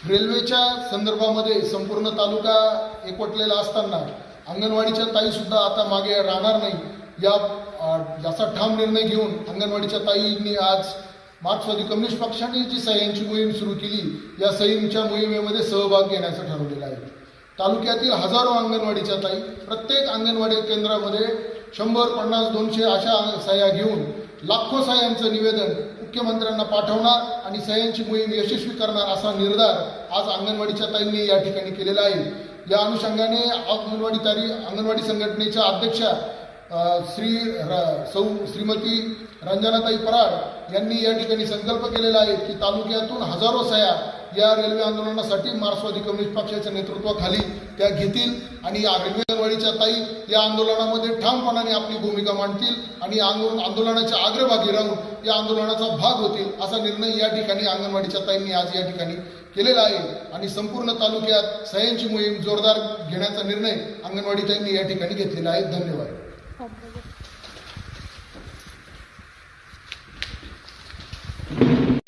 रेल्वेच्या संदर्भामध्ये संपूर्ण तालुका एकवटलेला असताना अंगणवाडीच्या ताईसुद्धा आता मागे राहणार नाही याचा ठाम निर्णय घेऊन अंगणवाडीच्या ताईंनी आज मार्क्सवादी कम्युनिस्ट पक्षाने जी सह्यांची मोहीम सुरू केली, या सह्यांच्या मोहिमेमध्ये सहभाग घेण्याचं ठरवलेलं आहे। तालुक्यातील हजारो अंगणवाडीच्या ताई प्रत्येक अंगणवाडी केंद्रामध्ये 100, 50, 200 अशा सह्या घेऊन लाखो सह्यांचं निवेदन मुख्यमंत्र्यांना पाठवणार आणि सह्यांची मोहीम यशस्वी करणार असा निर्धार आज अंगणवाडीच्या ताईंनी या ठिकाणी केलेला आहे। या अनुषंगाने अंगणवाडी संघटनेच्या अध्यक्षा श्रीमती रंजनाताई पराड यांनी या ठिकाणी संकल्प केलेला आहे की तालुक्यातून हजारो सह्या या रेल्वे आंदोलनासाठी मार्क्सवादी कम्युनिस्ट पक्षाच्या नेतृत्वाखाली त्या घेतील आणि या अंगणवाडीच्या ताई या आंदोलनामध्ये ठामपणाने आपली भूमिका मांडतील आणि आंदोलनाच्या अग्रभागी राहून या आंदोलनाचा भाग होतील असा निर्णय या ठिकाणी अंगणवाडीच्या ताईंनी आज या ठिकाणी केलेला आहे आणि संपूर्ण तालुक्यात सह्यांची मोहीम जोरदार घेण्याचा निर्णय अंगणवाडी ताईंनी या ठिकाणी घेतलेला आहे। धन्यवाद।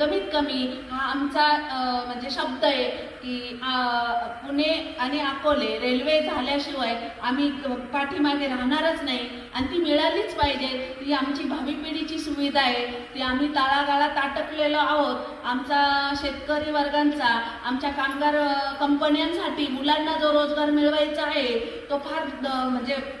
कमीत कमी हा आमचा म्हणजे शब्द आहे की पुणे आणि अकोले रेल्वे झाल्याशिवाय आम्ही पाठीमागे राहणारच नाही आणि ती मिळालीच पाहिजे। ती आमची भावी पिढीची सुविधा आहे, ती आम्ही तळागाळात अटकलेलो आहोत। आमचा शेतकरी वर्गांचा, आमच्या कामगार कंपन्यांसाठी मुलांना जो रोजगार मिळवायचा आहे तो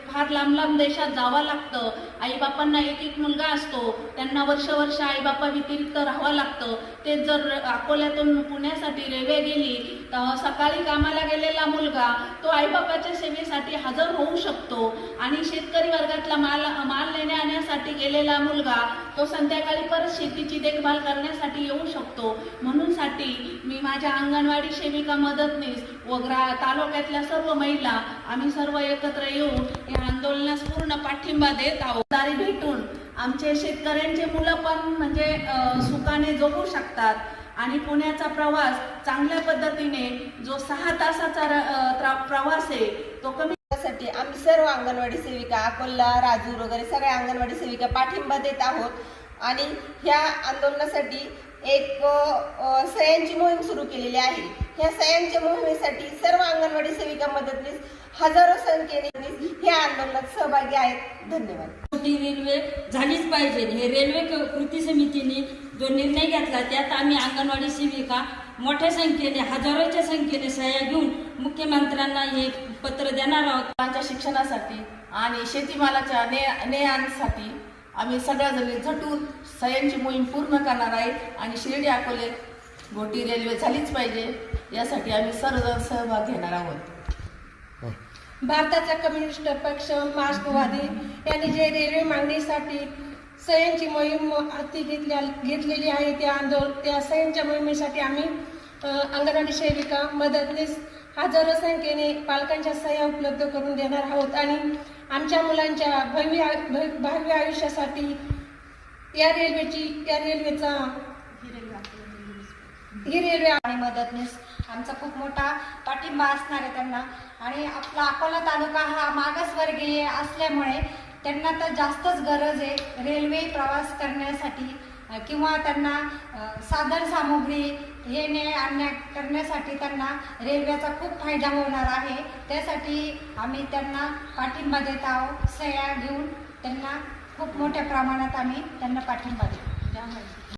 फार लांब देशात जावं लागतं। आईबापांना एक मुलगा असतो, त्यांना वर्ष आईबापा व्यतिरिक्त राहावं लागतं। ते जर अकोल्यातून पुण्यासाठी रेल्वे गेली तर सकाळी कामाला गेलेला मुलगा तो आईबापाच्या सेवेसाठी हजर होऊ शकतो आणि शेतकरी वर्गातला माल नेण्या आणण्यासाठी गेलेला मुलगा तो संध्याकाळी परत शेतीची देखभाल करण्यासाठी येऊ शकतो। म्हणून मी माझ्या अंगणवाडी सेविका मदतनीस व तालुक्यातल्या सर्व महिला आम्ही सर्व एकत्र येऊन या आंदोलनास पूर्ण पाठिंबा देत आहोत। दारी भेटून आमचे शेतकऱ्यांचे मुलं पण सुखाने जगू शकतात आणि पुण्याचा प्रवास चांगल्या पद्धतीने जो 6 तासाचा प्रवास आहे तो कमी साठी आम्ही सर्व अंगणवाडी सेविका अकोला, राजूर वगैरे सगळ्या अंगणवाडी सेविका पाठिंबा देत आहोत आणि ह्या आंदोलनासाठी एक सह्यांची मोहीम सुरू केलेली आहे। ह्या सह्यांच्या मोहिमेसाठी सर्व अंगणवाडी सेविका मदतनीस हजारो संख्येने ह्या आंदोलनात सहभागी आहेत। धन्यवाद। रेल्वे झालीच पाहिजे हे रेल्वे कृती समितीने जो निर्णय घेतला त्यात आम्ही अंगणवाडी सेविका मोठ्या संख्येने हजारोच्या संख्येने सह्या घेऊन मुख्यमंत्र्यांना हे पत्र देणार आहोत। मुलांच्या शिक्षणासाठी आणि शेतीमालाच्या ने आणण्यासाठी आम्ही सगळ्याजणी झटून सह्यांची मोहीम पूर्ण करणार आहे आणि शिर्डी अकोले गोटी रेल्वे झालीच पाहिजे यासाठी आम्ही सर्वजण सहभाग घेणार आहोत। भारताचा कम्युनिस्ट पक्ष मार्क्सवादी यांनी जे रेल्वे मागणीसाठी सह्यांची मोहीम हाती घेतलेली आहे त्या सह्यांच्या मोहिमेसाठी आम्ही अंगणवाडी सेविका मदतनीस हजारो संख्येने पालकांच्या सह्या उपलब्ध करून देणार आहोत आणि आमच्या मुलांच्या भावी आयुष्यासाठी ही रेल्वे आणि मदतनीस आमचा खूप मोठा पाठिंबा असणार आहे त्यांना। आणि आपला अकोला तालुका हा मागासवर्गीय असल्यामुळे त्यांना तर जास्तच गरज आहे रेल्वे प्रवास करण्यासाठी किंवा त्यांना साधन सामुग्री येणे आणण्या करण्यासाठी त्यांना रेल्वेचा खूप फायदा होणार आहे। त्यासाठी आम्ही त्यांना पाठिंबा देत आहोत। सह्या घेऊन त्यांना खूप मोठ्या प्रमाणात आम्ही त्यांना पाठिंबा देतो।